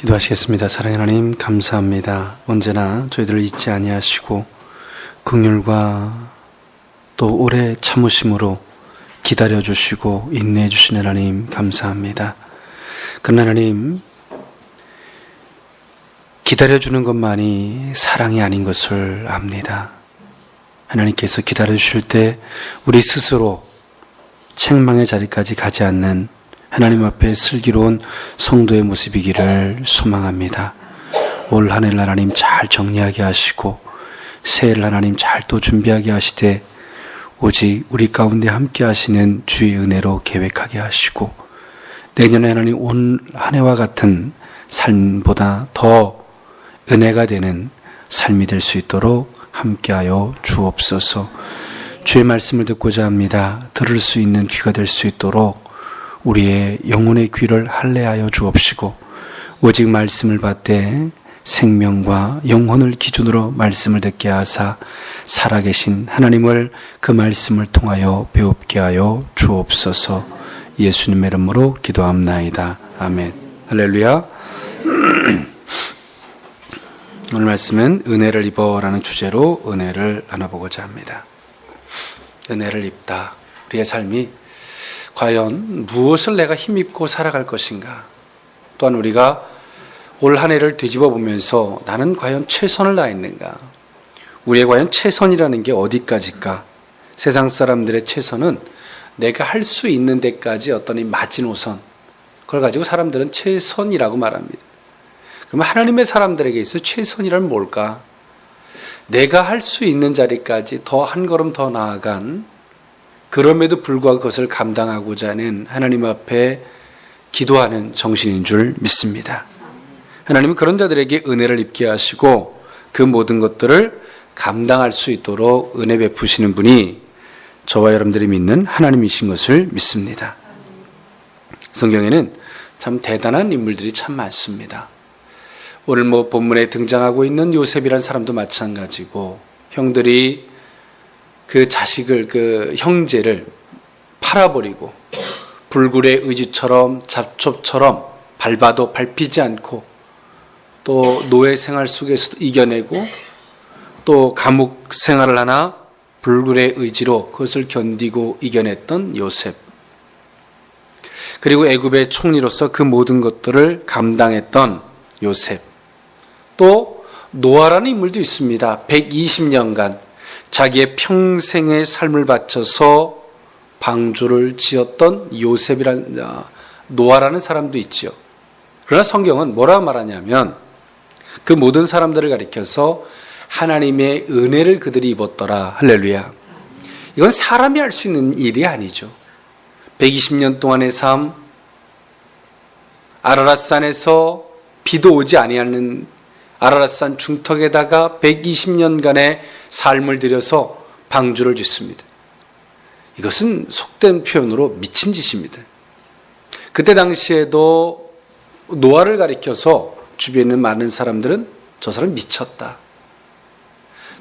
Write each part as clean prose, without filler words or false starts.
기도하시겠습니다. 사랑하는 하나님 감사합니다. 언제나 저희들을 잊지 아니하시고 긍휼과 또 오래 참으심으로 기다려주시고 인내해주신 하나님 감사합니다. 그러나 하나님, 기다려주는 것만이 사랑이 아닌 것을 압니다. 하나님께서 기다려주실 때 우리 스스로 책망의 자리까지 가지 않는 하나님 앞에 슬기로운 성도의 모습이기를 소망합니다. 올 한 해를 하나님 잘 정리하게 하시고 새해를 하나님 잘 또 준비하게 하시되 오직 우리 가운데 함께 하시는 주의 은혜로 계획하게 하시고 내년에 하나님 온 한 해와 같은 삶보다 더 은혜가 되는 삶이 될 수 있도록 함께하여 주옵소서. 주의 말씀을 듣고자 합니다. 들을 수 있는 귀가 될 수 있도록 우리의 영혼의 귀를 할례하여 주옵시고 오직 말씀을 받되 생명과 영혼을 기준으로 말씀을 듣게 하사 살아계신 하나님을 그 말씀을 통하여 배웁게 하여 주옵소서. 예수님의 이름으로 기도합나이다. 아멘. 할렐루야. 오늘 말씀은 은혜를 입어라는 주제로 은혜를 나눠보고자 합니다. 은혜를 입다. 우리의 삶이 과연 무엇을 내가 힘입고 살아갈 것인가? 또한 우리가 올 한 해를 뒤집어 보면서 나는 과연 최선을 다했는가? 우리의 과연 최선이라는 게 어디까지일까? 세상 사람들의 최선은 내가 할 수 있는 데까지 어떤 이 마지노선, 그걸 가지고 사람들은 최선이라고 말합니다. 그러면 하나님의 사람들에게 있어 최선이란 뭘까? 내가 할 수 있는 자리까지 더 한 걸음 더 나아간, 그럼에도 불구하고 그것을 감당하고자 하는 하나님 앞에 기도하는 정신인 줄 믿습니다. 하나님은 그런 자들에게 은혜를 입게 하시고 그 모든 것들을 감당할 수 있도록 은혜 베푸시는 분이 저와 여러분들이 믿는 하나님이신 것을 믿습니다. 성경에는 참 대단한 인물들이 참 많습니다. 오늘 본문에 등장하고 있는 요셉이라는 사람도 마찬가지고, 형들이 그 자식을, 그 형제를 팔아버리고 불굴의 의지처럼 잡초처럼 밟아도 밟히지 않고 또 노예 생활 속에서도 이겨내고 또 감옥 생활을 하나 불굴의 의지로 그것을 견디고 이겨냈던 요셉, 그리고 애굽의 총리로서 그 모든 것들을 감당했던 요셉, 또 노아라는 인물도 있습니다. 120년간 자기의 평생의 삶을 바쳐서 방주를 지었던 요셉이라는 노아라는 사람도 있죠. 그러나 성경은 뭐라고 말하냐면 그 모든 사람들을 가리켜서 하나님의 은혜를 그들이 입었더라. 할렐루야. 이건 사람이 할 수 있는 일이 아니죠. 120년 동안의 삶, 아라랏산에서 비도 오지 아니하는 아라랏산 중턱에다가 120년간의 삶을 들여서 방주를 짓습니다. 이것은 속된 표현으로 미친 짓입니다. 그때 당시에도 노아를 가리켜서 주변에 있는 많은 사람들은 저 사람 미쳤다.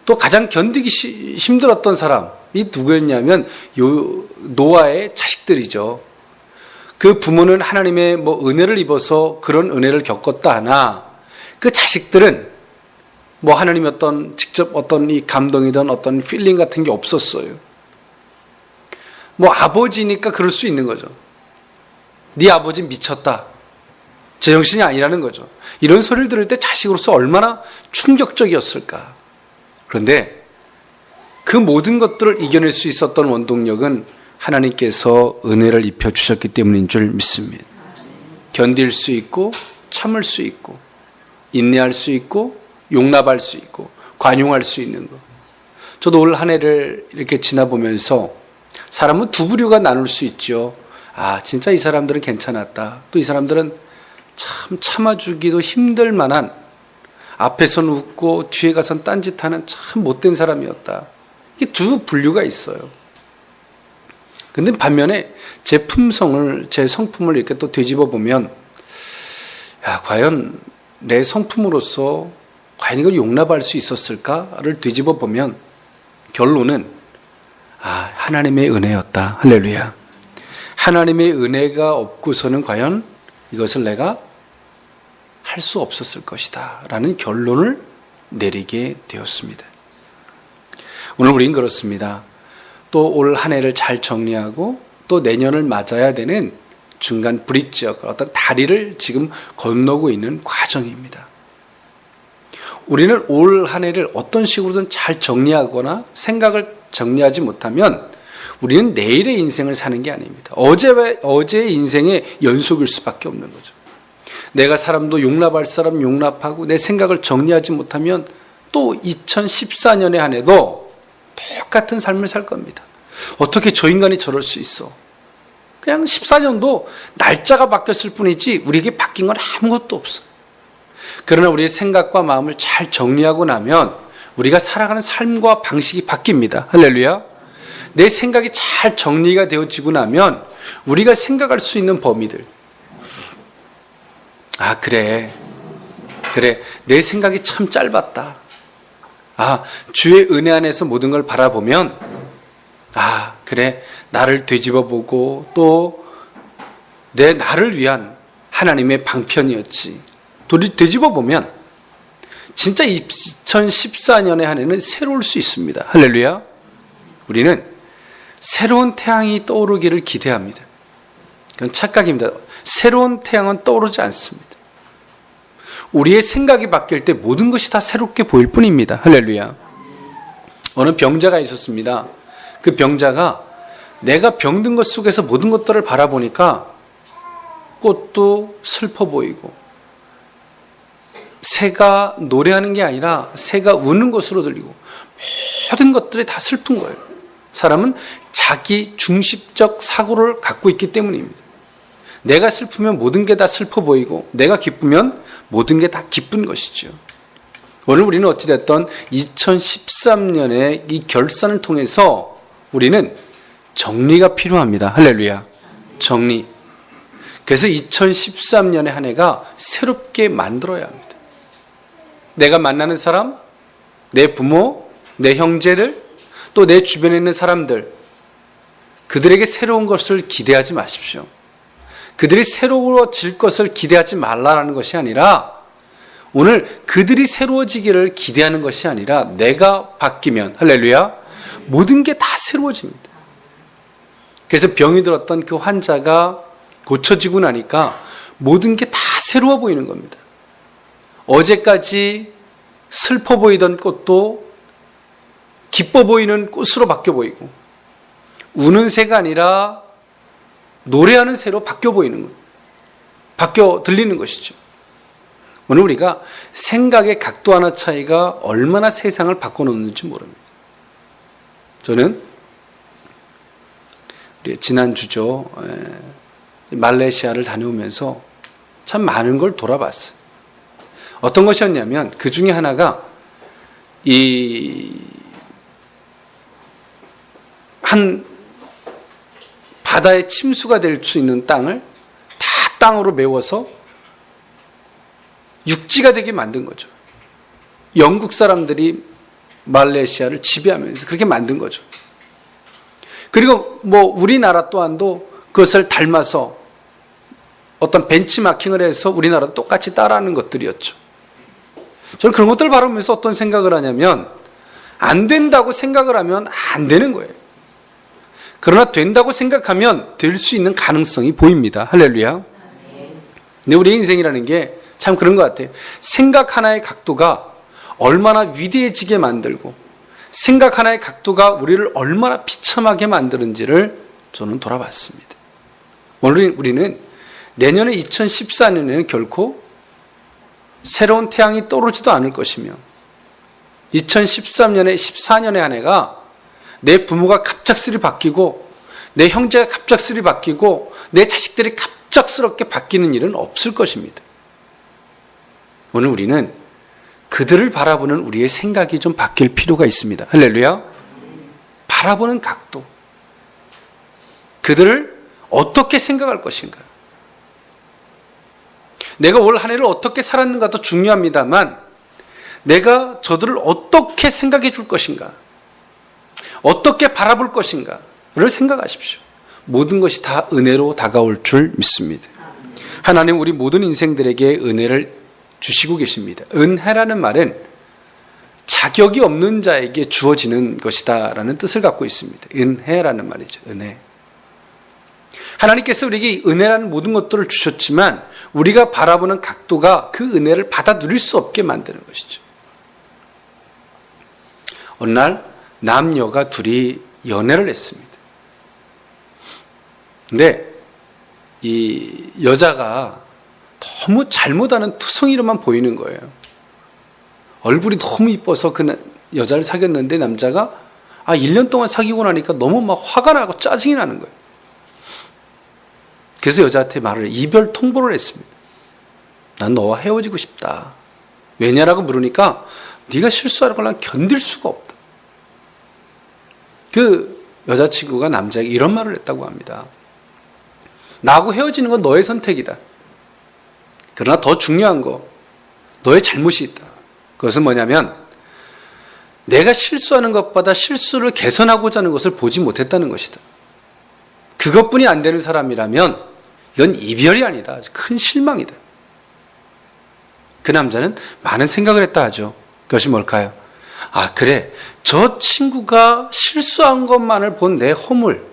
또 가장 견디기 힘들었던 사람이 누구였냐면 노아의 자식들이죠. 그 부모는 하나님의 은혜를 입어서 그런 은혜를 겪었다 하나 그 자식들은 하나님의 직접 이 감동이든 어떤 필링 같은 게 없었어요. 아버지니까 그럴 수 있는 거죠. 네 아버지 미쳤다. 제정신이 아니라는 거죠. 이런 소리를 들을 때 자식으로서 얼마나 충격적이었을까. 그런데 그 모든 것들을 이겨낼 수 있었던 원동력은 하나님께서 은혜를 입혀주셨기 때문인 줄 믿습니다. 견딜 수 있고 참을 수 있고 인내할 수 있고 용납할 수 있고 관용할 수 있는 것. 저도 올 한 해를 이렇게 지나보면서 사람은 두 부류가 나눌 수 있죠. 진짜 이 사람들은 괜찮았다. 또 이 사람들은 참 참아주기도 힘들 만한, 앞에서는 웃고 뒤에 가서는 딴짓하는 참 못된 사람이었다. 이게 두 분류가 있어요. 근데 반면에 제 성품을 이렇게 또 되짚어 보면, 과연 내 성품으로서 과연 이걸 용납할 수 있었을까를 뒤집어 보면 결론은 하나님의 은혜였다. 할렐루야. 하나님의 은혜가 없고서는 과연 이것을 내가 할 할 수 없었을 것이다 라는 결론을 내리게 되었습니다. 오늘 우린 그렇습니다. 또 올 한 해를 잘 정리하고 또 내년을 맞아야 되는 중간 브릿지역, 어떤 다리를 지금 건너고 있는 과정입니다. 우리는 올 한 해를 어떤 식으로든 잘 정리하거나 생각을 정리하지 못하면 우리는 내일의 인생을 사는 게 아닙니다. 어제의 인생의 연속일 수밖에 없는 거죠. 내가 사람도 용납할 사람 용납하고 내 생각을 정리하지 못하면 또 2014년의 한 해도 똑같은 삶을 살 겁니다. 어떻게 저 인간이 저럴 수 있어? 그냥 14년도 날짜가 바뀌었을 뿐이지 우리에게 바뀐 건 아무것도 없어. 그러나 우리의 생각과 마음을 잘 정리하고 나면 우리가 살아가는 삶과 방식이 바뀝니다. 할렐루야. 내 생각이 잘 정리가 되어지고 나면 우리가 생각할 수 있는 범위들, 그래 내 생각이 참 짧았다. 주의 은혜 안에서 모든 걸 바라보면 그래 나를 되짚어보고 또 내 나를 위한 하나님의 방편이었지. 되짚어보면 진짜 2014년의 한 해는 새로울 수 있습니다. 할렐루야. 우리는 새로운 태양이 떠오르기를 기대합니다. 그건 착각입니다. 새로운 태양은 떠오르지 않습니다. 우리의 생각이 바뀔 때 모든 것이 다 새롭게 보일 뿐입니다. 할렐루야. 어느 병자가 있었습니다. 그 병자가 내가 병든 것 속에서 모든 것들을 바라보니까 꽃도 슬퍼 보이고 새가 노래하는 게 아니라 새가 우는 것으로 들리고 모든 것들이 다 슬픈 거예요. 사람은 자기 중심적 사고를 갖고 있기 때문입니다. 내가 슬프면 모든 게 다 슬퍼 보이고 내가 기쁘면 모든 게 다 기쁜 것이죠. 오늘 우리는 어찌됐든 2013년의 이 결산을 통해서 우리는 정리가 필요합니다. 할렐루야. 정리. 그래서 2013년의 한 해가 새롭게 만들어야 합니다. 내가 만나는 사람, 내 부모, 내 형제들, 또 내 주변에 있는 사람들, 그들에게 새로운 것을 기대하지 마십시오. 그들이 새로워질 것을 기대하지 말라는 것이 아니라 오늘 그들이 새로워지기를 기대하는 것이 아니라 내가 바뀌면, 할렐루야, 모든 게 다 새로워집니다. 그래서 병이 들었던 그 환자가 고쳐지고 나니까 모든 게 다 새로워 보이는 겁니다. 어제까지 슬퍼 보이던 꽃도 기뻐 보이는 꽃으로 바뀌어 보이고 우는 새가 아니라 노래하는 새로 바뀌어 보이는 거예요. 바뀌어 들리는 것이죠. 오늘 우리가 생각의 각도 하나 차이가 얼마나 세상을 바꿔놓는지 모릅니다. 저는 우리 지난주죠. 말레이시아를 다녀오면서 참 많은 걸 돌아봤어요. 어떤 것이었냐면 그 중에 하나가 한 바다의 침수가 될 수 있는 땅을 다 땅으로 메워서 육지가 되게 만든 거죠. 영국 사람들이 말레이시아를 지배하면서 그렇게 만든 거죠. 그리고 우리나라 또한도 그것을 닮아서 어떤 벤치마킹을 해서 우리나라도 똑같이 따라하는 것들이었죠. 저는 그런 것들을 바라보면서 어떤 생각을 하냐면 안 된다고 생각을 하면 안 되는 거예요. 그러나 된다고 생각하면 될 수 있는 가능성이 보입니다. 할렐루야. 근데 우리의 인생이라는 게 참 그런 것 같아요. 생각 하나의 각도가 얼마나 위대해지게 만들고 생각 하나의 각도가 우리를 얼마나 비참하게 만드는지를 저는 돌아봤습니다. 오늘 우리는 내년에 2014년에는 결코 새로운 태양이 떠오르지도 않을 것이며 2013년에 14년의 한 해가 내 부모가 갑작스레 바뀌고 내 형제가 갑작스레 바뀌고 내 자식들이 갑작스럽게 바뀌는 일은 없을 것입니다. 오늘 우리는 그들을 바라보는 우리의 생각이 좀 바뀔 필요가 있습니다. 할렐루야. 바라보는 각도. 그들을 어떻게 생각할 것인가. 내가 올 한 해를 어떻게 살았는가도 중요합니다만 내가 저들을 어떻게 생각해 줄 것인가, 어떻게 바라볼 것인가를 생각하십시오. 모든 것이 다 은혜로 다가올 줄 믿습니다. 하나님 우리 모든 인생들에게 은혜를 주시고 계십니다. 은혜라는 말은 자격이 없는 자에게 주어지는 것이다라는 뜻을 갖고 있습니다. 은혜라는 말이죠. 은혜. 하나님께서 우리에게 은혜라는 모든 것들을 주셨지만 우리가 바라보는 각도가 그 은혜를 받아 누릴 수 없게 만드는 것이죠. 어느 날 남녀가 둘이 연애를 했습니다. 근데 이 여자가 너무 잘못하는 투성이로만 보이는 거예요. 얼굴이 너무 이뻐서 그 여자를 사귀었는데 남자가 1년 동안 사귀고 나니까 너무 막 화가 나고 짜증이 나는 거예요. 그래서 여자한테 이별 통보를 했습니다. 난 너와 헤어지고 싶다. 왜냐라고 물으니까 네가 실수하는 걸 난 견딜 수가 없다. 그 여자친구가 남자에게 이런 말을 했다고 합니다. 나하고 헤어지는 건 너의 선택이다. 그러나 더 중요한 거, 너의 잘못이 있다. 그것은 뭐냐면 내가 실수하는 것보다 실수를 개선하고자 하는 것을 보지 못했다는 것이다. 그것뿐이 안 되는 사람이라면 이건 이별이 아니다. 큰 실망이다. 그 남자는 많은 생각을 했다 하죠. 그것이 뭘까요? 그래. 저 친구가 실수한 것만을 본 내 허물.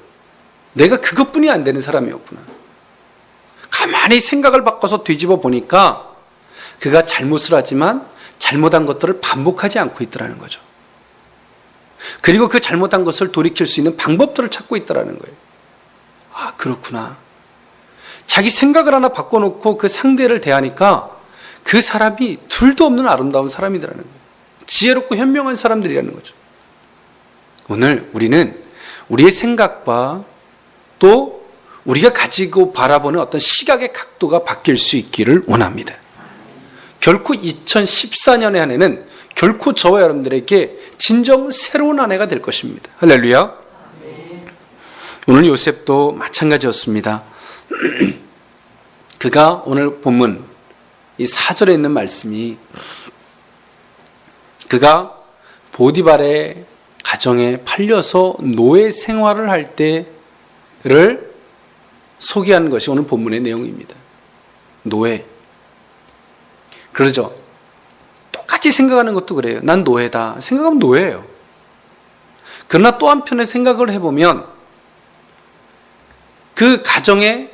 내가 그것뿐이 안 되는 사람이었구나. 가만히 생각을 바꿔서 뒤집어 보니까 그가 잘못을 하지만 잘못한 것들을 반복하지 않고 있더라는 거죠. 그리고 그 잘못한 것을 돌이킬 수 있는 방법들을 찾고 있더라는 거예요. 그렇구나. 자기 생각을 하나 바꿔놓고 그 상대를 대하니까 그 사람이 둘도 없는 아름다운 사람이더라는 거예요. 지혜롭고 현명한 사람들이라는 거죠. 오늘 우리는 우리의 생각과 또 우리가 가지고 바라보는 어떤 시각의 각도가 바뀔 수 있기를 원합니다. 결코 2014년의 한 해는 결코 저와 여러분들에게 진정 새로운 한 해가 될 것입니다. 할렐루야. 오늘 요셉도 마찬가지였습니다. 그가 오늘 본문 이 4절에 있는 말씀이 그가 보디발의 가정에 팔려서 노예 생활을 할 때를 소개하는 것이 오늘 본문의 내용입니다. 노예. 그러죠. 똑같이 생각하는 것도 그래요. 난 노예다. 생각하면 노예예요. 그러나 또 한편에 생각을 해보면 그 가정에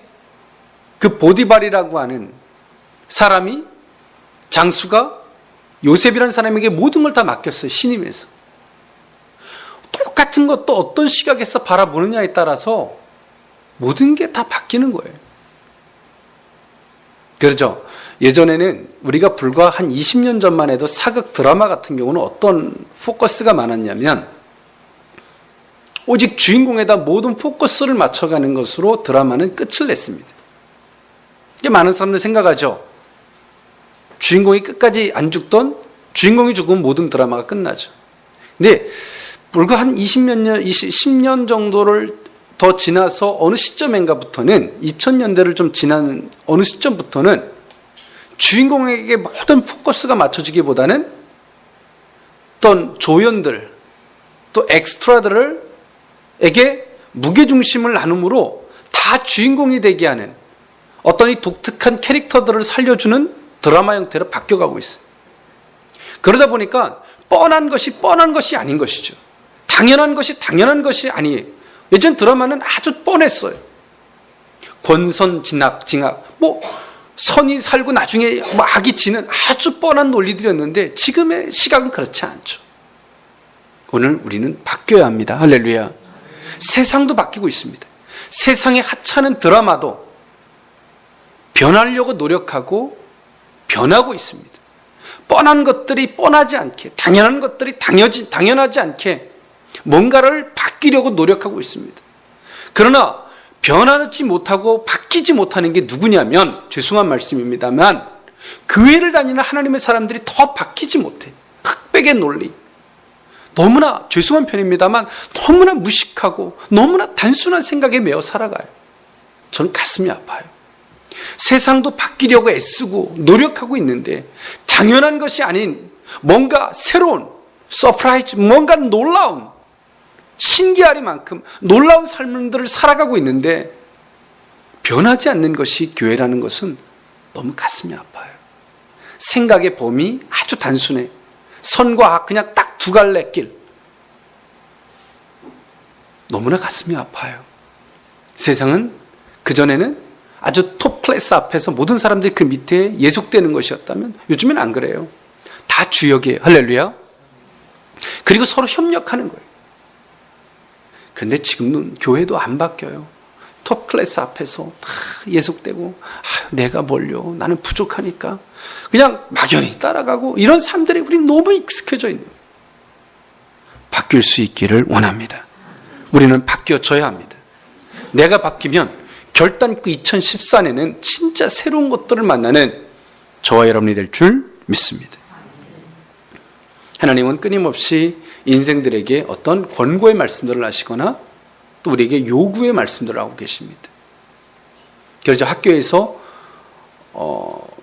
그 보디발이라고 하는 사람이 장수가 요셉이라는 사람에게 모든 걸 다 맡겼어요. 신임해서. 똑같은 것도 어떤 시각에서 바라보느냐에 따라서 모든 게 다 바뀌는 거예요. 그렇죠. 예전에는 우리가 불과 한 20년 전만 해도 사극 드라마 같은 경우는 어떤 포커스가 많았냐면 오직 주인공에다 모든 포커스를 맞춰가는 것으로 드라마는 끝을 냈습니다. 이게 많은 사람들 생각하죠. 주인공이 끝까지 안 죽던 주인공이 죽으면 모든 드라마가 끝나죠. 근데 불과 한 10년 정도를 더 지나서 어느 시점인가부터는 2000년대를 좀 지난 어느 시점부터는 주인공에게 모든 포커스가 맞춰지기보다는 어떤 조연들 또 엑스트라들에게 무게중심을 나눔으로 다 주인공이 되게 하는 어떤 이 독특한 캐릭터들을 살려주는 드라마 형태로 바뀌어가고 있어요. 그러다 보니까 뻔한 것이 아닌 것이죠. 당연한 것이 아니에요. 예전 드라마는 아주 뻔했어요. 권선, 징악, 선이 살고 나중에 악이 지는 아주 뻔한 논리들이었는데 지금의 시각은 그렇지 않죠. 오늘 우리는 바뀌어야 합니다. 할렐루야. 세상도 바뀌고 있습니다. 세상의 하찮은 드라마도 변하려고 노력하고 변하고 있습니다. 뻔한 것들이 뻔하지 않게, 당연한 것들이 당연하지 않게 뭔가를 바뀌려고 노력하고 있습니다. 그러나 변하지 못하고 바뀌지 못하는 게 누구냐면, 죄송한 말씀입니다만 교회를 다니는 하나님의 사람들이 더 바뀌지 못해. 흑백의 논리, 너무나 죄송한 편입니다만 너무나 무식하고 너무나 단순한 생각에 매어 살아가요. 저는 가슴이 아파요. 세상도 바뀌려고 애쓰고 노력하고 있는데 당연한 것이 아닌 뭔가 새로운 서프라이즈, 뭔가 놀라운, 신기하리만큼 놀라운 삶들을 살아가고 있는데 변하지 않는 것이 교회라는 것은 너무 가슴이 아파요. 생각의 범위 아주 단순해. 선과 악 그냥 딱 두 갈래 길. 너무나 가슴이 아파요. 세상은 그전에는 아주 톱 클래스 앞에서 모든 사람들이 그 밑에 예속되는 것이었다면 요즘엔 안 그래요. 다 주역이에요. 할렐루야. 그리고 서로 협력하는 거예요. 그런데 지금은 교회도 안 바뀌어요. 톱 클래스 앞에서 다 예속되고 내가 뭘요? 나는 부족하니까 그냥 막연히 따라가고 이런 삶들이 우리 너무 익숙해져 있는 거예요. 바뀔 수 있기를 원합니다. 우리는 바뀌어져야 합니다. 내가 바뀌면 결단코 2014년에는 진짜 새로운 것들을 만나는 저와 여러분이 될 줄 믿습니다. 하나님은 끊임없이 인생들에게 어떤 권고의 말씀들을 하시거나 또 우리에게 요구의 말씀들을 하고 계십니다. 그래서 학교에서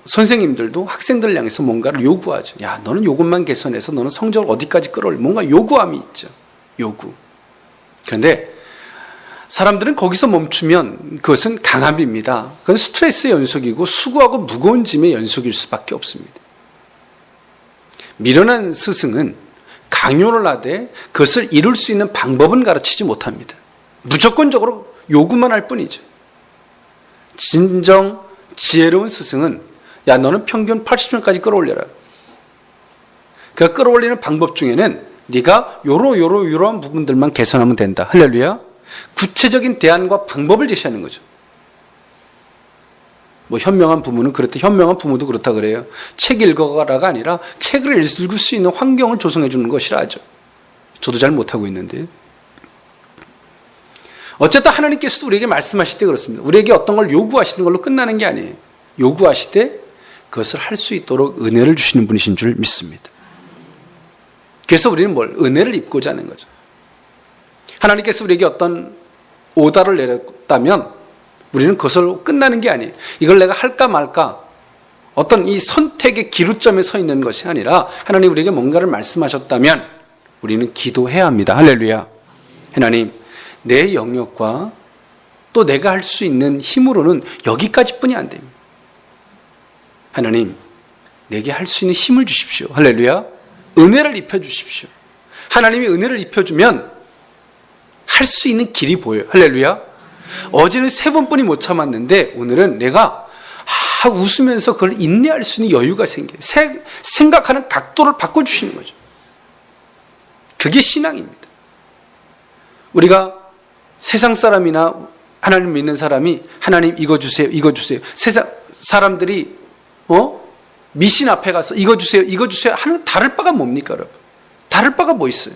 선생님들도 학생들을 향해서 뭔가를 요구하죠. 야, 너는 이것만 개선해서 너는 성적을 어디까지 끌어올려. 뭔가 요구함이 있죠. 요구. 그런데 사람들은 거기서 멈추면 그것은 강압입니다. 그건 스트레스의 연속이고 수고하고 무거운 짐의 연속일 수밖에 없습니다. 미련한 스승은 강요를 하되 그것을 이룰 수 있는 방법은 가르치지 못합니다. 무조건적으로 요구만 할 뿐이죠. 진정 지혜로운 스승은 야, 너는 평균 80점까지 끌어올려라. 그 끌어올리는 방법 중에는 네가 요러한 부분들만 개선하면 된다. 할렐루야. 구체적인 대안과 방법을 제시하는 거죠. 뭐 현명한 부모는 그렇다. 현명한 부모도 그렇다 그래요. 책 읽어가라가 아니라 책을 읽을 수 있는 환경을 조성해 주는 것이라 하죠. 저도 잘 못하고 있는데. 어쨌든 하나님께서도 우리에게 말씀하실 때 그렇습니다. 우리에게 어떤 걸 요구하시는 걸로 끝나는 게 아니에요. 요구하실 때 그것을 할 수 있도록 은혜를 주시는 분이신 줄 믿습니다. 그래서 우리는 은혜를 입고자 하는 거죠. 하나님께서 우리에게 어떤 오다를 내렸다면 우리는 그것으로 끝나는 게 아니에요. 이걸 내가 할까 말까 어떤 이 선택의 기루점에 서 있는 것이 아니라 하나님 우리에게 뭔가를 말씀하셨다면 우리는 기도해야 합니다. 할렐루야. 하나님, 내 영역과 또 내가 할 수 있는 힘으로는 여기까지뿐이 안 됩니다. 하나님, 내게 할 수 있는 힘을 주십시오. 할렐루야. 은혜를 입혀주십시오. 하나님이 은혜를 입혀주면 할 수 있는 길이 보여요. 할렐루야. 어제는 3번뿐이 못 참았는데 오늘은 내가 웃으면서 그걸 인내할 수 있는 여유가 생겨요. 생각하는 각도를 바꿔주시는 거죠. 그게 신앙입니다. 우리가 세상 사람이나 하나님 믿는 사람이 하나님 이거 주세요, 이거 주세요. 세상 사람들이 미신 앞에 가서 이거 주세요, 이거 주세요 하는 다를 바가 뭡니까, 여러분? 다를 바가 뭐 있어요?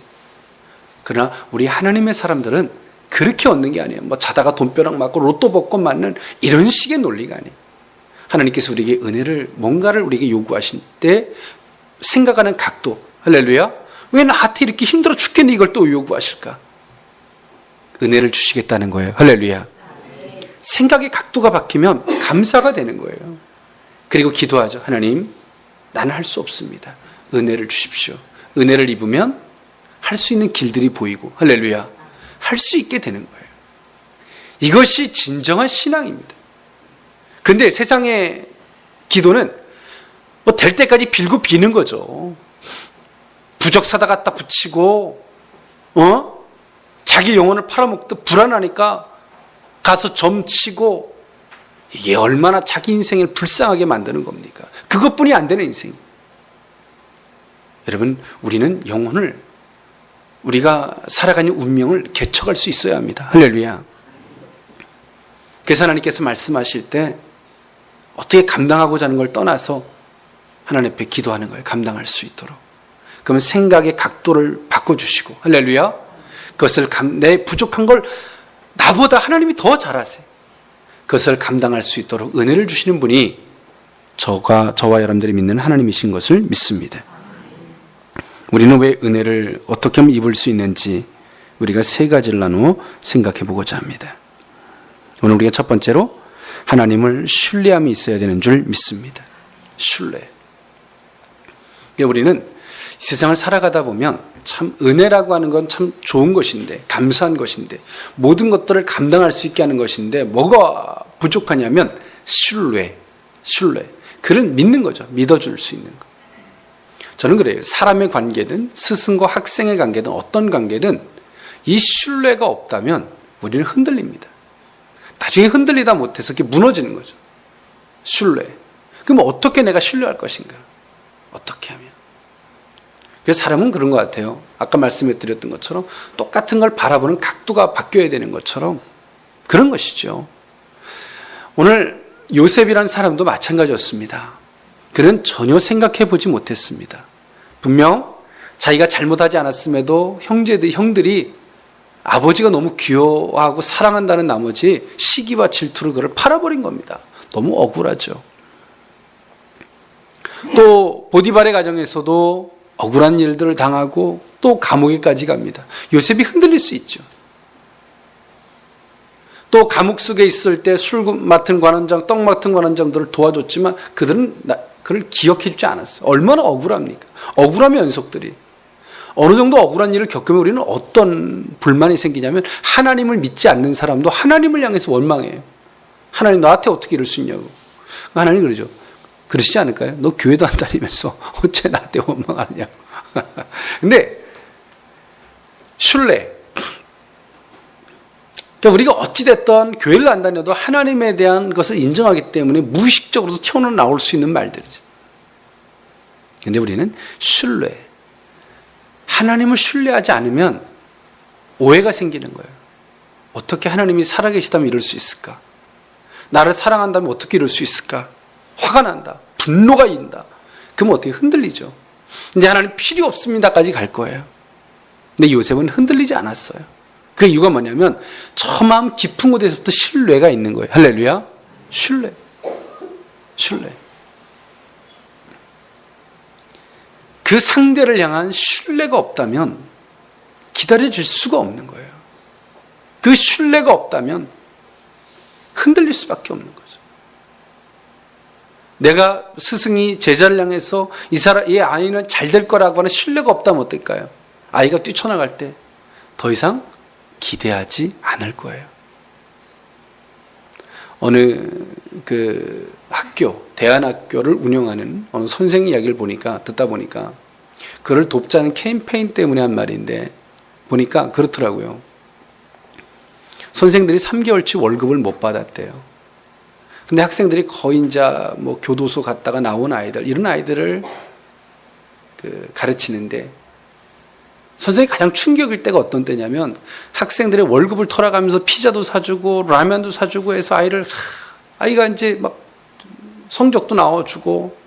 그러나 우리 하나님의 사람들은 그렇게 얻는 게 아니에요. 뭐 자다가 돈벼락 맞고 로또 복권 맞는 이런 식의 논리가 아니에요. 하나님께서 우리에게 은혜를 뭔가를 우리에게 요구하실 때 생각하는 각도. 할렐루야. 왜 나한테 이렇게 힘들어 죽겠는데 이걸 또 요구하실까? 은혜를 주시겠다는 거예요. 할렐루야. 생각의 각도가 바뀌면 감사가 되는 거예요. 그리고 기도하죠. 하나님, 나는 할 수 없습니다. 은혜를 주십시오. 은혜를 입으면 할 수 있는 길들이 보이고, 할렐루야, 할 수 있게 되는 거예요. 이것이 진정한 신앙입니다. 그런데 세상의 기도는 뭐 될 때까지 빌고 비는 거죠. 부적 사다 갖다 붙이고, 자기 영혼을 팔아먹듯 불안하니까 가서 점치고, 이게 얼마나 자기 인생을 불쌍하게 만드는 겁니까? 그것뿐이 안 되는 인생. 여러분, 우리는 영혼을, 우리가 살아가는 운명을 개척할 수 있어야 합니다. 할렐루야. 그래서 하나님께서 말씀하실 때 어떻게 감당하고자 하는 걸 떠나서 하나님 앞에 기도하는 거예요. 감당할 수 있도록. 그러면 생각의 각도를 바꿔주시고, 할렐루야. 그것을 내 부족한 걸 나보다 하나님이 더 잘하세요. 그것을 감당할 수 있도록 은혜를 주시는 분이 저와 여러분들이 믿는 하나님이신 것을 믿습니다. 우리는 왜 은혜를 어떻게 하면 입을 수 있는지 우리가 3가지를 나누어 생각해 보고자 합니다. 오늘 우리가 첫 번째로 하나님을 신뢰함이 있어야 되는 줄 믿습니다. 신뢰. 우리는 이 세상을 살아가다 보면 참 은혜라고 하는 건 참 좋은 것인데, 감사한 것인데, 모든 것들을 감당할 수 있게 하는 것인데 뭐가 부족하냐면 신뢰. 그를 믿는 거죠. 믿어줄 수 있는 거. 저는 그래요. 사람의 관계든 스승과 학생의 관계든 어떤 관계든 이 신뢰가 없다면 우리는 흔들립니다. 나중에 흔들리다 못해서 이렇게 무너지는 거죠. 신뢰. 그럼 어떻게 내가 신뢰할 것인가? 어떻게 하면? 그래서 사람은 그런 것 같아요. 아까 말씀해 드렸던 것처럼 똑같은 걸 바라보는 각도가 바뀌어야 되는 것처럼 그런 것이죠. 오늘 요셉이란 사람도 마찬가지였습니다. 그는 전혀 생각해 보지 못했습니다. 분명 자기가 잘못하지 않았음에도 형들이 아버지가 너무 귀여워하고 사랑한다는 나머지 시기와 질투로 그를 팔아버린 겁니다. 너무 억울하죠. 또 보디발의 가정에서도 억울한 일들을 당하고 또 감옥에까지 갑니다. 요셉이 흔들릴 수 있죠. 또 감옥 속에 있을 때 술 맡은 관원장, 떡 맡은 관원장들을 도와줬지만 그들은 그를 기억해 주지 않았어요. 얼마나 억울합니까? 억울함의 연속들이. 어느 정도 억울한 일을 겪으면 우리는 어떤 불만이 생기냐면 하나님을 믿지 않는 사람도 하나님을 향해서 원망해요. 하나님 나한테 어떻게 이럴 수 있냐고. 하나님 그러죠. 그러시지 않을까요? 너 교회도 안 다니면서 어째 나한테 원망하느냐고. 근데 신뢰. 그러니까 우리가 어찌됐든 교회를 안 다녀도 하나님에 대한 것을 인정하기 때문에 무의식적으로도 튀어나올 수 있는 말들이죠. 그런데 우리는 신뢰. 하나님을 신뢰하지 않으면 오해가 생기는 거예요. 어떻게 하나님이 살아계시다면 이럴 수 있을까? 나를 사랑한다면 어떻게 이럴 수 있을까? 화가 난다. 분노가 인다. 그럼 어떻게 흔들리죠? 이제 하나님 필요 없습니다까지 갈 거예요. 근데 요셉은 흔들리지 않았어요. 그 이유가 뭐냐면 저 마음 깊은 곳에서부터 신뢰가 있는 거예요. 할렐루야. 신뢰. 그 상대를 향한 신뢰가 없다면 기다려질 수가 없는 거예요. 그 신뢰가 없다면 흔들릴 수밖에 없는 거죠. 내가 스승이 제자를 향해서 이 아이는 잘 될 거라고 하는 신뢰가 없다면 어떨까요? 아이가 뛰쳐나갈 때 더 이상 기대하지 않을 거예요. 어느 그 학교, 대안학교를 운영하는 어느 선생 이야기를 듣다 보니까 그를 돕자는 캠페인 때문에 한 말인데 보니까 그렇더라고요. 선생들이 3개월치 월급을 못 받았대요. 근데 학생들이 거의 이제 뭐 교도소 갔다가 나온 아이들, 이런 아이들을 가르치는데 선생님이 가장 충격일 때가 어떤 때냐면 학생들의 월급을 털어가면서 피자도 사주고 라면도 사주고 해서 아이가 이제 막 성적도 나와주고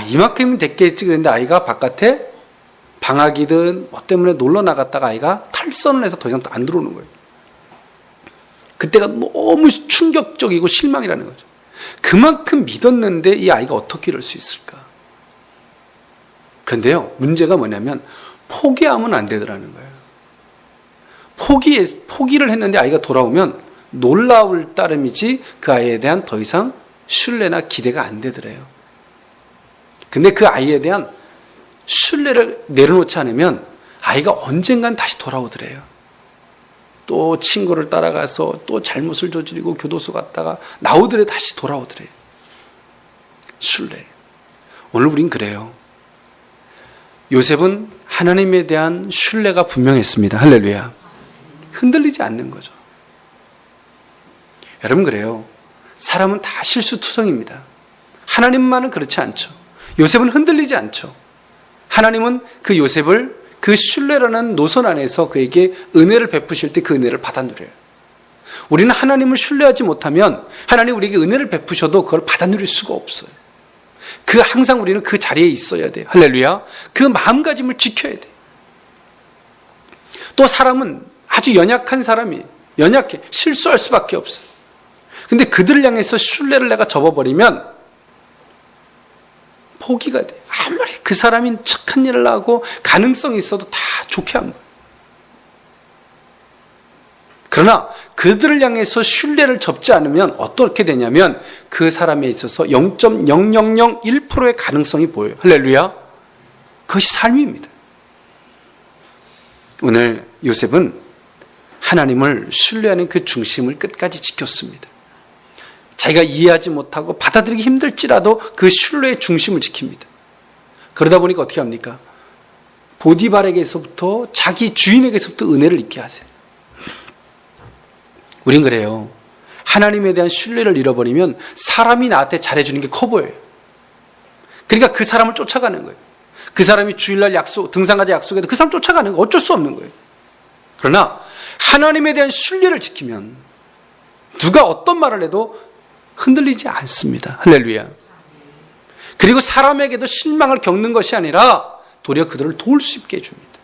이만큼이면 됐겠지 그랬는데 아이가 바깥에 방학이든 뭐 때문에 놀러 나갔다가 아이가 탈선을 해서 더 이상 안 들어오는 거예요. 그때가 너무 충격적이고 실망이라는 거죠. 그만큼 믿었는데 이 아이가 어떻게 이럴 수 있을까? 그런데요, 문제가 뭐냐면 포기하면 안 되더라는 거예요. 포기를 했는데 아이가 돌아오면 놀라울 따름이지 그 아이에 대한 더 이상 신뢰나 기대가 안 되더래요. 근데 그 아이에 대한 신뢰를 내려놓지 않으면 아이가 언젠간 다시 돌아오더래요. 또 친구를 따라가서 또 잘못을 저지르고 교도소 갔다가 나오더래 다시 돌아오더래요. 신뢰. 오늘 우린 그래요. 요셉은 하나님에 대한 신뢰가 분명했습니다. 할렐루야. 흔들리지 않는 거죠. 여러분 그래요. 사람은 다 실수투성입니다. 하나님만은 그렇지 않죠. 요셉은 흔들리지 않죠. 하나님은 그 요셉을 그 신뢰라는 노선 안에서 그에게 은혜를 베푸실 때 그 은혜를 받아 누려요. 우리는 하나님을 신뢰하지 못하면 하나님 우리에게 은혜를 베푸셔도 그걸 받아 누릴 수가 없어요. 항상 우리는 그 자리에 있어야 돼요. 할렐루야. 그 마음가짐을 지켜야 돼요. 또 사람은 아주 연약한 사람이 연약해. 실수할 수밖에 없어요. 근데 그들을 향해서 신뢰를 내가 접어버리면 포기가 돼. 아무리 그 사람이 착한 일을 하고 가능성이 있어도 다 좋게 한 거예요. 그러나 그들을 향해서 신뢰를 접지 않으면 어떻게 되냐면 그 사람에 있어서 0.0001%의 가능성이 보여요. 할렐루야. 그것이 삶입니다. 오늘 요셉은 하나님을 신뢰하는 그 중심을 끝까지 지켰습니다. 자기가 이해하지 못하고 받아들이기 힘들지라도 그 신뢰의 중심을 지킵니다. 그러다 보니까 어떻게 합니까? 보디발에게서부터 자기 주인에게서부터 은혜를 입게 하세요. 우린 그래요. 하나님에 대한 신뢰를 잃어버리면 사람이 나한테 잘해주는 게 커 보여요. 그러니까 그 사람을 쫓아가는 거예요. 그 사람이 주일날 약속, 등산가자 약속해도 그 사람 쫓아가는 거 어쩔 수 없는 거예요. 그러나 하나님에 대한 신뢰를 지키면 누가 어떤 말을 해도 흔들리지 않습니다. 할렐루야. 그리고 사람에게도 실망을 겪는 것이 아니라 도리어 그들을 도울 수 있게 해줍니다.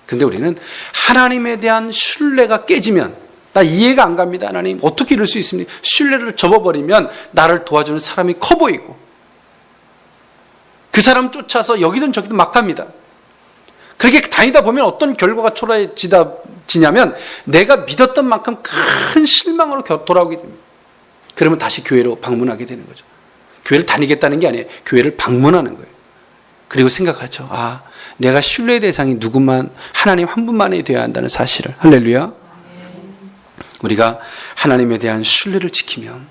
그런데 우리는 하나님에 대한 신뢰가 깨지면 나 이해가 안 갑니다. 하나님 어떻게 이럴 수 있습니까? 신뢰를 접어버리면 나를 도와주는 사람이 커 보이고 그 사람 쫓아서 여기든 저기든 막 갑니다. 그렇게 다니다 보면 어떤 결과가 초라해지냐면 내가 믿었던 만큼 큰 실망으로 돌아오게 됩니다. 그러면 다시 교회로 방문하게 되는 거죠. 교회를 다니겠다는 게 아니에요. 교회를 방문하는 거예요. 그리고 생각하죠. 아, 내가 신뢰의 대상이 누구만, 하나님 한 분만이 되어야 한다는 사실을. 할렐루야. 우리가 하나님에 대한 신뢰를 지키면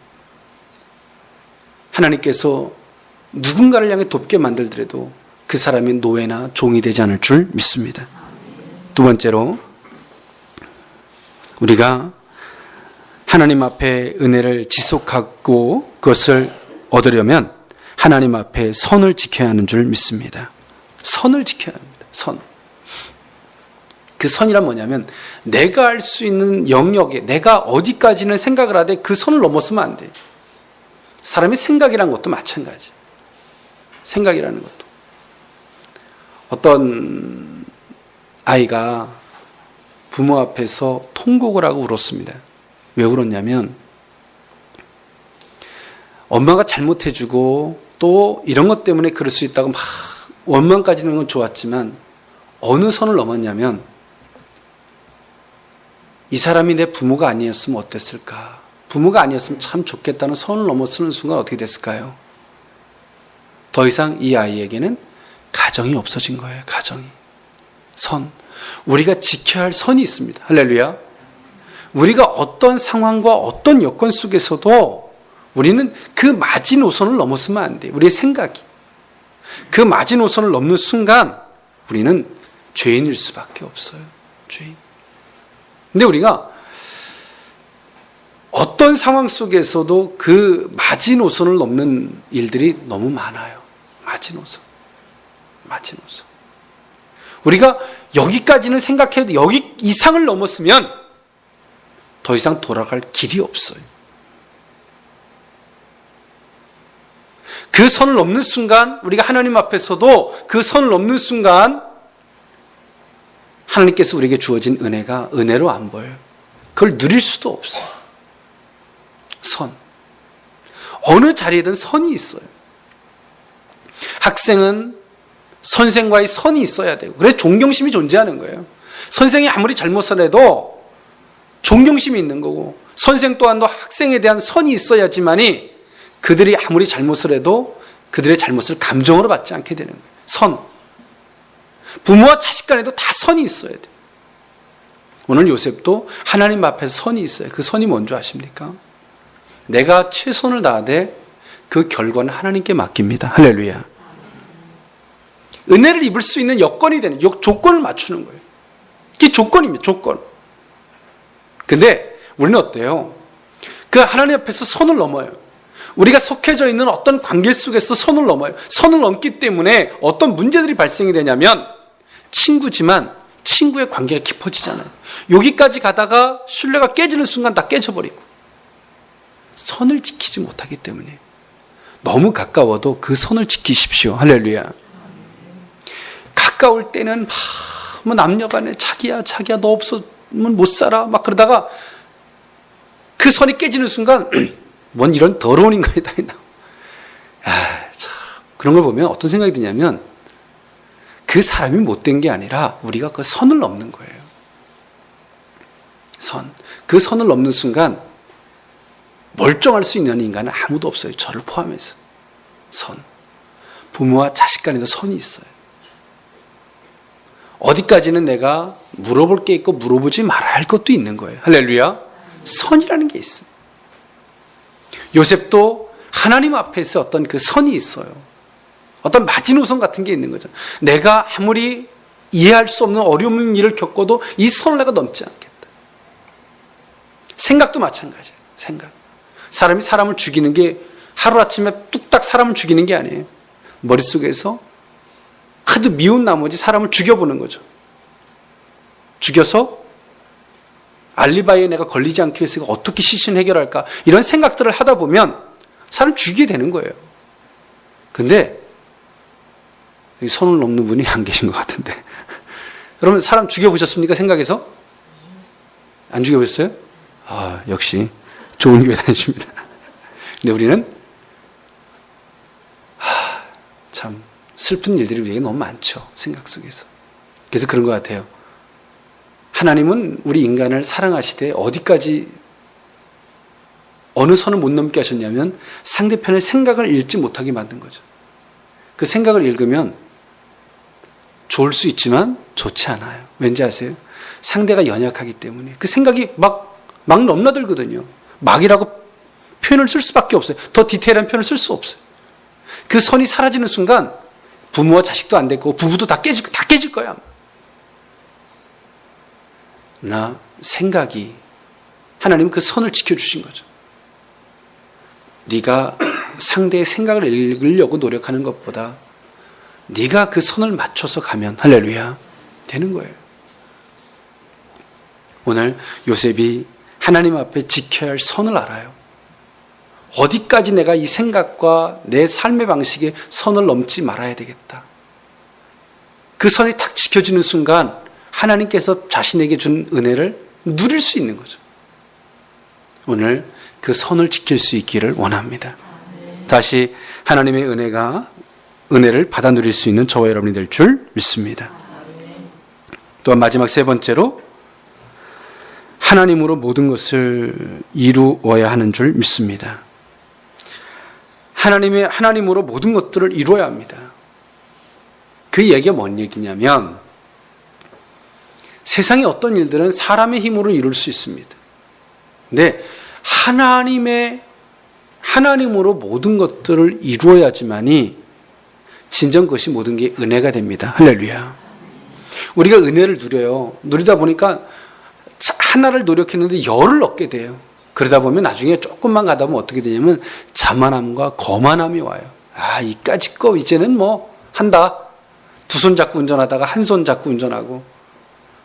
하나님께서 누군가를 향해 돕게 만들더라도 그 사람이 노예나 종이 되지 않을 줄 믿습니다. 두 번째로 우리가 하나님 앞에 은혜를 지속하고 그것을 얻으려면 하나님 앞에 선을 지켜야 하는 줄 믿습니다. 선을 지켜야 합니다. 선. 그 선이란 뭐냐면 내가 할 수 있는 영역에 내가 어디까지는 생각을 하되 그 선을 넘어서면 안 돼. 사람의 생각이라는 것도 마찬가지. 생각이라는 것도. 어떤 아이가 부모 앞에서 통곡을 하고 울었습니다. 왜 울었냐면 엄마가 잘못해주고 또 이런 것 때문에 그럴 수 있다고 막 원망까지는 건 좋았지만 어느 선을 넘었냐면 이 사람이 내 부모가 아니었으면 어땠을까? 부모가 아니었으면 참 좋겠다는 선을 넘어서는 순간 어떻게 됐을까요? 더 이상 이 아이에게는 가정이 없어진 거예요. 가정이. 선. 우리가 지켜야 할 선이 있습니다. 할렐루야. 우리가 어떤 상황과 어떤 여건 속에서도 우리는 그 마지노선을 넘었으면 안 돼요. 우리의 생각이. 그 마지노선을 넘는 순간 우리는 죄인일 수밖에 없어요. 죄인. 근데 우리가 어떤 상황 속에서도 그 마지노선을 넘는 일들이 너무 많아요. 마지노선. 마지노선. 우리가 여기까지는 생각해도 여기 이상을 넘었으면 더 이상 돌아갈 길이 없어요. 그 선을 넘는 순간 우리가 하나님 앞에서도 그 선을 넘는 순간 하나님께서 우리에게 주어진 은혜가 은혜로 안 보여요. 그걸 누릴 수도 없어요. 선. 어느 자리에든 선이 있어요. 학생은 선생과의 선이 있어야 되고 그래서 존경심이 존재하는 거예요. 선생이 아무리 잘못을 해도 존경심이 있는 거고 선생 또한도 학생에 대한 선이 있어야지만이 그들이 아무리 잘못을 해도 그들의 잘못을 감정으로 받지 않게 되는 거예요. 선. 부모와 자식 간에도 다 선이 있어야 돼요. 오늘 요셉도 하나님 앞에서 선이 있어요. 그 선이 뭔지 아십니까? 내가 최선을 다하되 그 결과는 하나님께 맡깁니다. 할렐루야. 은혜를 입을 수 있는 여건이 되는, 조건을 맞추는 거예요. 이게 조건입니다. 조건. 근데 우리는 어때요? 그 하나님 앞에서 선을 넘어요. 우리가 속해져 있는 어떤 관계 속에서 선을 넘어요. 선을 넘기 때문에 어떤 문제들이 발생이 되냐면 친구지만 친구의 관계가 깊어지잖아요. 여기까지 가다가 신뢰가 깨지는 순간 다 깨져버리고 선을 지키지 못하기 때문에 너무 가까워도 그 선을 지키십시오. 할렐루야. 가까울 때는 뭐 남녀간에 자기야 너 없으면 못 살아 막 그러다가 그 선이 깨지는 순간 뭔 이런 더러운 인간이 다 있나. 참 그런 걸 보면 어떤 생각이 드냐면 그 사람이 못된 게 아니라 우리가 그 선을 넘는 거예요. 선. 그 선을 넘는 순간 멀쩡할 수 있는 인간은 아무도 없어요. 저를 포함해서. 선. 부모와 자식 간에도 선이 있어요. 어디까지는 내가 물어볼 게 있고 물어보지 말아야 할 것도 있는 거예요. 할렐루야. 선이라는 게 있어요. 요셉도 하나님 앞에서 어떤 그 선이 있어요. 어떤 마지노선 같은 게 있는 거죠. 내가 아무리 이해할 수 없는 어려운 일을 겪어도 이 선을 내가 넘지 않겠다. 생각도 마찬가지예요. 생각. 사람이 사람을 죽이는 게 하루아침에 뚝딱 사람을 죽이는 게 아니에요. 머릿속에서 하도 미운 나머지 사람을 죽여보는 거죠. 죽여서 알리바이에 내가 걸리지 않기 위해서 어떻게 시신 해결할까, 이런 생각들을 하다 보면 사람 죽이게 되는 거예요. 그런데 선을 넘는 분이 안 계신 것 같은데, 여러분 사람 죽여보셨습니까? 생각해서? 안 죽여보셨어요? 역시 좋은 교회 다니십니다. 근데 우리는 참 슬픈 일들이 우리에게 너무 많죠. 생각 속에서. 그래서 그런 것 같아요. 하나님은 우리 인간을 사랑하시되 어디까지, 어느 선을 못 넘게 하셨냐면 상대편의 생각을 읽지 못하게 만든 거죠. 그 생각을 읽으면 좋을 수 있지만 좋지 않아요. 왠지 아세요? 상대가 연약하기 때문에 그 생각이 막 넘나들거든요. 막이라고 표현을 쓸 수밖에 없어요. 더 디테일한 표현을 쓸 수 없어요. 그 선이 사라지는 순간 부모와 자식도 안 되고 부부도 다 깨질 거야. 그러나 생각이, 하나님은 그 선을 지켜주신 거죠. 네가 상대의 생각을 읽으려고 노력하는 것보다 네가 그 선을 맞춰서 가면 할렐루야 되는 거예요. 오늘 요셉이 하나님 앞에 지켜야 할 선을 알아요. 어디까지 내가 이 생각과 내 삶의 방식에 선을 넘지 말아야 되겠다. 그 선이 탁 지켜지는 순간 하나님께서 자신에게 준 은혜를 누릴 수 있는 거죠. 오늘 그 선을 지킬 수 있기를 원합니다. 다시 하나님의 은혜를 받아 누릴 수 있는 저와 여러분이 될 줄 믿습니다. 또한 마지막 세 번째로 하나님으로 모든 것을 이루어야 하는 줄 믿습니다. 하나님으로 모든 것들을 이루어야 합니다. 그 얘기가 뭔 얘기냐면 세상의 어떤 일들은 사람의 힘으로 이룰 수 있습니다. 근데 하나님으로 모든 것들을 이루어야지만이 진정 그것이 모든 게 은혜가 됩니다. 할렐루야. 우리가 은혜를 누려요. 누리다 보니까 하나를 노력했는데 열을 얻게 돼요. 그러다 보면 나중에 조금만 가다 보면 어떻게 되냐면 자만함과 거만함이 와요. 이까짓 거 이제는 뭐 한다. 두 손 잡고 운전하다가 한 손 잡고 운전하고,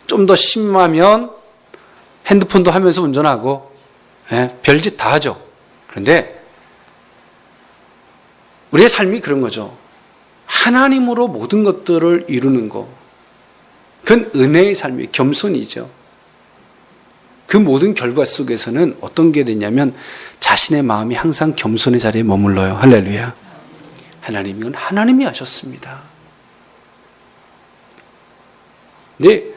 좀 더 심하면 핸드폰도 하면서 운전하고, 별짓 다 하죠. 그런데 우리의 삶이 그런 거죠. 하나님으로 모든 것들을 이루는 거, 그건 은혜의 삶이에요. 겸손이죠. 그 모든 결과 속에서는 어떤 게 되냐면 자신의 마음이 항상 겸손의 자리에 머물러요. 할렐루야. 하나님은 하나님이 하셨습니다. 근데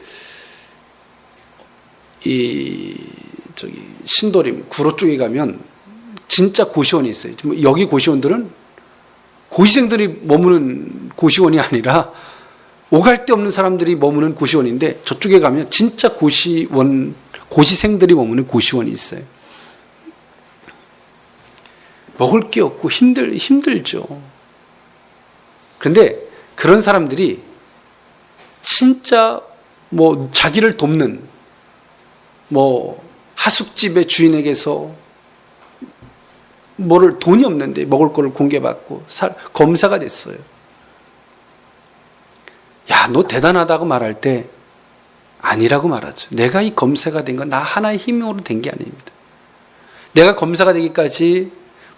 신도림 구로 쪽에 가면 진짜 고시원이 있어요. 여기 고시원들은 고시생들이 머무는 고시원이 아니라 오갈 데 없는 사람들이 머무는 고시원인데, 저쪽에 가면 진짜 고시생들이 머무는 고시원이 있어요. 먹을 게 없고 힘들죠. 그런데 그런 사람들이 진짜 자기를 돕는 하숙집의 주인에게서 돈이 없는데 먹을 거를 공개받고 검사가 됐어요. 야, 너 대단하다고 말할 때 아니라고 말하죠. 내가 이 검사가 된 건 나 하나의 힘으로 된 게 아닙니다. 내가 검사가 되기까지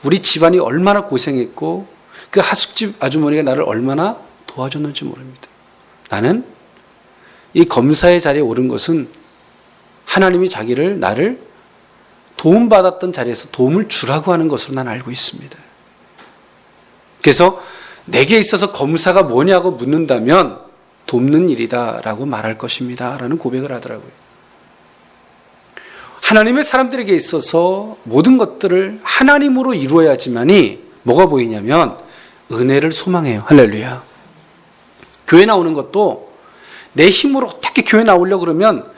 우리 집안이 얼마나 고생했고 그 하숙집 아주머니가 나를 얼마나 도와줬는지 모릅니다. 나는 이 검사의 자리에 오른 것은 하나님이 나를 도움받았던 자리에서 도움을 주라고 하는 것으로 난 알고 있습니다. 그래서 내게 있어서 검사가 뭐냐고 묻는다면 돕는 일이다라고 말할 것입니다 라는 고백을 하더라고요. 하나님의 사람들에게 있어서 모든 것들을 하나님으로 이루어야지만이 뭐가 보이냐면 은혜를 소망해요. 할렐루야. 교회 나오는 것도 내 힘으로 어떻게 교회 나오려고 그러면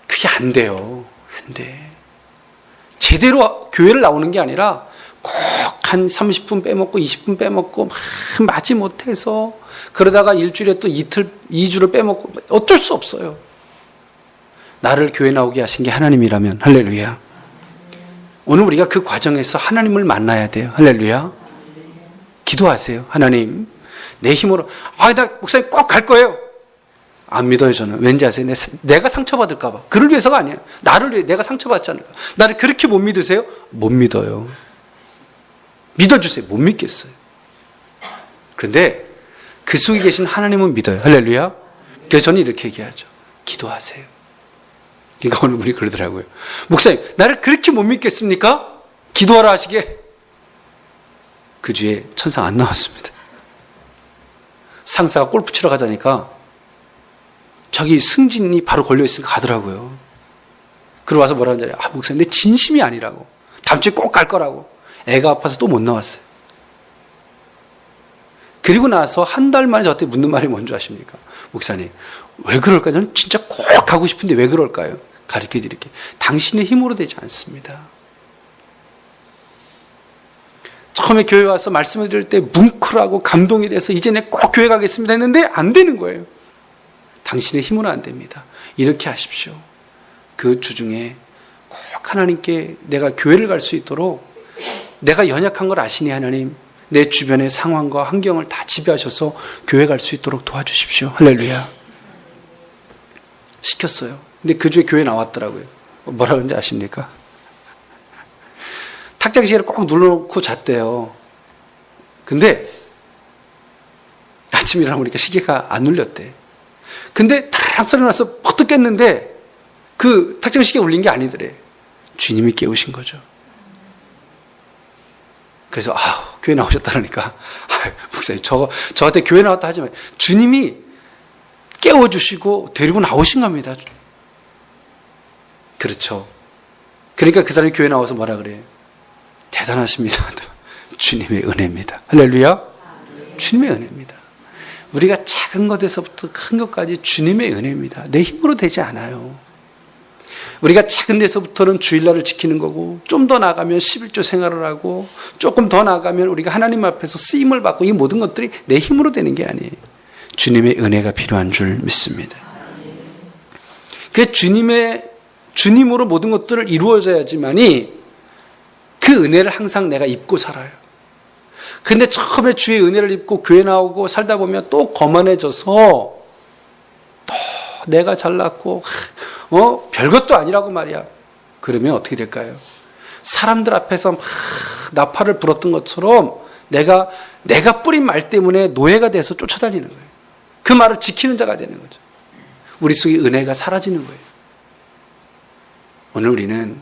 그게 안 돼요. 안 돼. 제대로 교회를 나오는 게 아니라 꼭 한 30분 빼먹고 20분 빼먹고 막 마지 못해서 그러다가 일주일에 또 이틀, 2주를 빼먹고 어쩔 수 없어요. 나를 교회 나오게 하신 게 하나님이라면 할렐루야. 오늘 우리가 그 과정에서 하나님을 만나야 돼요. 할렐루야. 기도하세요. 하나님, 내 힘으로 나 목사님 꼭 갈 거예요. 안 믿어요. 저는. 왠지 아세요? 내가 상처받을까 봐. 그를 위해서가 아니에요. 나를 위해 내가 상처받지 않을까. 나를 그렇게 못 믿으세요? 못 믿어요. 믿어주세요. 못 믿겠어요. 그런데 그 속에 계신 하나님은 믿어요. 할렐루야. 그래서 저는 이렇게 얘기하죠. 기도하세요. 그러니까 오늘 분이 그러더라고요. 목사님, 나를 그렇게 못 믿겠습니까? 기도하라 하시게. 그 주에 천사가 안 나왔습니다. 상사가 골프 치러 가자니까 자기 승진이 바로 걸려있으니까 가더라고요. 그러고 와서 뭐라고 하는지 알아요? 목사님, 내 진심이 아니라고. 다음 주에 꼭 갈 거라고. 애가 아파서 또 못 나왔어요. 그리고 나서 한 달 만에 저한테 묻는 말이 뭔지 아십니까? 목사님, 왜 그럴까요? 저는 진짜 꼭 가고 싶은데 왜 그럴까요? 가르쳐 드릴게요. 당신의 힘으로 되지 않습니다. 처음에 교회 와서 말씀을 드릴 때 뭉클하고 감동이 돼서 이제 내 꼭 교회 가겠습니다 했는데 안 되는 거예요. 당신의 힘으로 안 됩니다. 이렇게 하십시오. 그 주중에 꼭 하나님께 내가 교회를 갈 수 있도록 내가 연약한 걸 아시니 하나님, 내 주변의 상황과 환경을 다 지배하셔서 교회 갈 수 있도록 도와주십시오. 할렐루야. 시켰어요. 근데 그 주에 교회 나왔더라고요. 뭐라 그런지 아십니까? 탁자기시계를 꼭 눌러놓고 잤대요. 근데 아침에 일어나보니까 시계가 안 눌렸대. 근데 타락 소리 나서 퍼뜩 깼는데 그 탁자기시계 울린 게 아니더래. 주님이 깨우신 거죠. 그래서 교회 나오셨다 그러니까 목사님 저한테 교회 나왔다 하지 마요. 주님이 깨워주시고 데리고 나오신 겁니다. 그렇죠. 그러니까 그 사람이 교회 나와서 뭐라 그래요? 대단하십니다. 주님의 은혜입니다. 할렐루야. 주님의 은혜입니다. 우리가 작은 것에서부터 큰 것까지 주님의 은혜입니다. 내 힘으로 되지 않아요. 우리가 작은 데서부터는 주일날을 지키는 거고, 좀 더 나가면 11조 생활을 하고, 조금 더 나가면 우리가 하나님 앞에서 쓰임을 받고, 이 모든 것들이 내 힘으로 되는 게 아니에요. 주님의 은혜가 필요한 줄 믿습니다. 그 주님으로 모든 것들을 이루어져야지만이 그 은혜를 항상 내가 입고 살아요. 근데 처음에 주의 은혜를 입고 교회 나오고 살다 보면 또 거만해져서 또 내가 잘났고 별것도 아니라고 말이야. 그러면 어떻게 될까요? 사람들 앞에서 막 나팔을 불었던 것처럼 내가 뿌린 말 때문에 노예가 돼서 쫓아다니는 거예요. 그 말을 지키는 자가 되는 거죠. 우리 속에 은혜가 사라지는 거예요. 오늘 우리는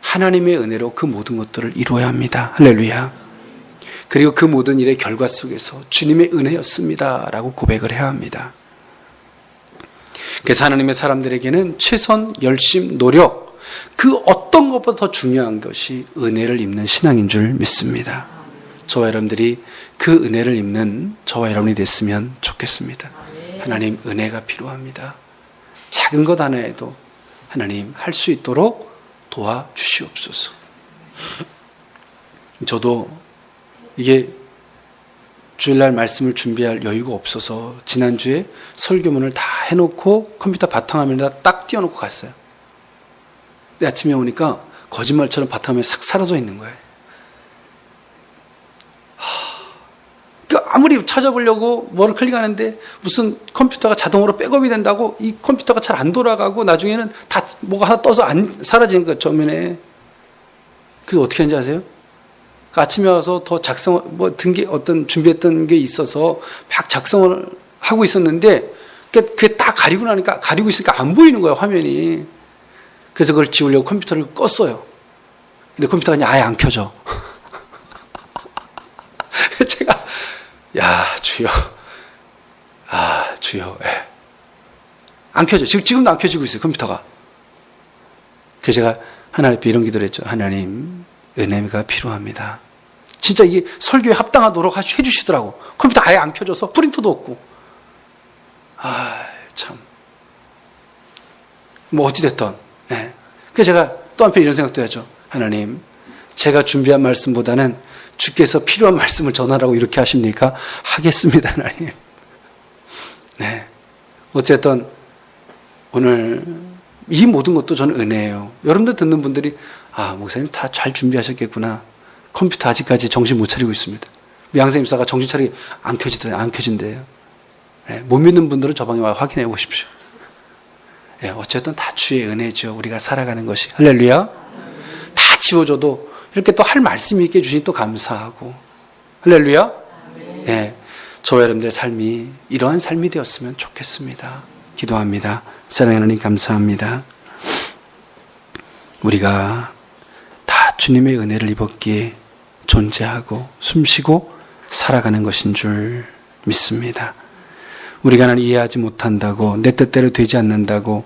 하나님의 은혜로 그 모든 것들을 이루어야 합니다. 할렐루야. 그리고 그 모든 일의 결과 속에서 주님의 은혜였습니다 라고 고백을 해야 합니다. 그래서 하나님의 사람들에게는 최선, 열심, 노력, 그 어떤 것보다 더 중요한 것이 은혜를 입는 신앙인 줄 믿습니다. 저와 여러분들이 그 은혜를 입는 저와 여러분이 됐으면 좋겠습니다. 하나님, 은혜가 필요합니다. 작은 것 하나에도 하나님 할 수 있도록 도와주시옵소서. 저도 이게 주일날 말씀을 준비할 여유가 없어서 지난주에 설교문을 다 해놓고 컴퓨터 바탕화면에다 딱 띄워놓고 갔어요. 근데 아침에 오니까 거짓말처럼 바탕화면에 싹 사라져 있는 거예요. 아무리 찾아보려고 뭐를 클릭하는데 무슨 컴퓨터가 자동으로 백업이 된다고 이 컴퓨터가 잘 안 돌아가고 나중에는 다 뭐가 하나 떠서 안 사라지는 거예요, 전면에. 그래서 어떻게 하는지 아세요? 아침에 와서 더 어떤 준비했던 게 있어서 막 작성을 하고 있었는데 그게 딱 가리고 있으니까 안 보이는 거예요, 화면이. 그래서 그걸 지우려고 컴퓨터를 껐어요. 근데 컴퓨터가 그냥 아예 안 켜져. 제가 주여. 예. 안 켜져. 지금도 안 켜지고 있어요, 컴퓨터가. 그래서 제가 하나님 앞에 이런 기도를 했죠. 하나님, 은혜가 필요합니다. 진짜 이게 설교에 합당하도록 해주시더라고. 컴퓨터 아예 안 켜져서 프린터도 없고. 참. 어찌됐든. 예. 그래서 제가 또 한편 이런 생각도 하죠. 하나님, 제가 준비한 말씀보다는 주께서 필요한 말씀을 전하라고 이렇게 하십니까? 하겠습니다, 하나님. 네. 어쨌든 오늘 이 모든 것도 저는 은혜예요. 여러분들 듣는 분들이 목사님 다 잘 준비하셨겠구나. 컴퓨터 아직까지 정신 못 차리고 있습니다. 양생임사가 정신 차리게 안 켜진대요. 네. 못 믿는 분들은 저 방에 와 확인해 보십시오. 네. 어쨌든 다 주의 은혜죠. 우리가 살아가는 것이. 할렐루야. 다 지워줘도 이렇게 또 할 말씀이 있게 주시니 또 감사하고. 할렐루야. 네. 저와 여러분들의 삶이 이러한 삶이 되었으면 좋겠습니다. 기도합니다. 사랑하는 하나님 감사합니다. 우리가 다 주님의 은혜를 입었기에 존재하고 숨쉬고 살아가는 것인 줄 믿습니다. 우리가 하나님 이해하지 못한다고, 내 뜻대로 되지 않는다고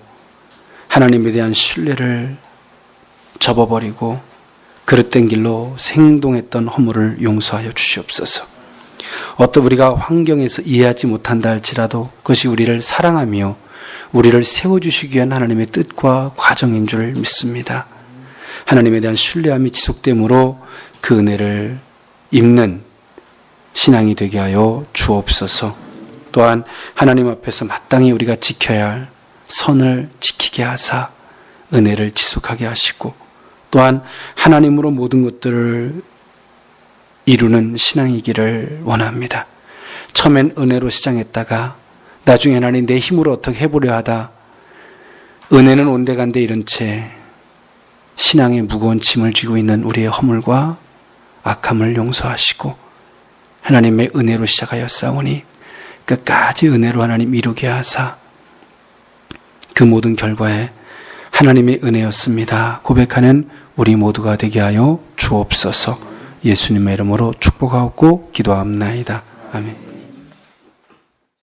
하나님에 대한 신뢰를 접어버리고 그릇된 길로 행동했던 허물을 용서하여 주시옵소서. 어떤 우리가 환경에서 이해하지 못한다 할지라도 그것이 우리를 사랑하며 우리를 세워주시기 위한 하나님의 뜻과 과정인 줄 믿습니다. 하나님에 대한 신뢰함이 지속됨으로 그 은혜를 입는 신앙이 되게 하여 주옵소서. 또한 하나님 앞에서 마땅히 우리가 지켜야 할 선을 지키게 하사 은혜를 지속하게 하시고, 또한 하나님으로 모든 것들을 이루는 신앙이기를 원합니다. 처음엔 은혜로 시작했다가 나중에 하나님 내 힘으로 어떻게 해보려 하다 은혜는 온데간데 이른 채 신앙의 무거운 짐을 쥐고 있는 우리의 허물과 악함을 용서하시고 하나님의 은혜로 시작하였사오니 끝까지 은혜로 하나님 이루게 하사 그 모든 결과에 하나님의 은혜였습니다 고백하는 우리 모두가 되게 하여 주옵소서. 예수님의 이름으로 축복하고 기도합나이다. 아멘.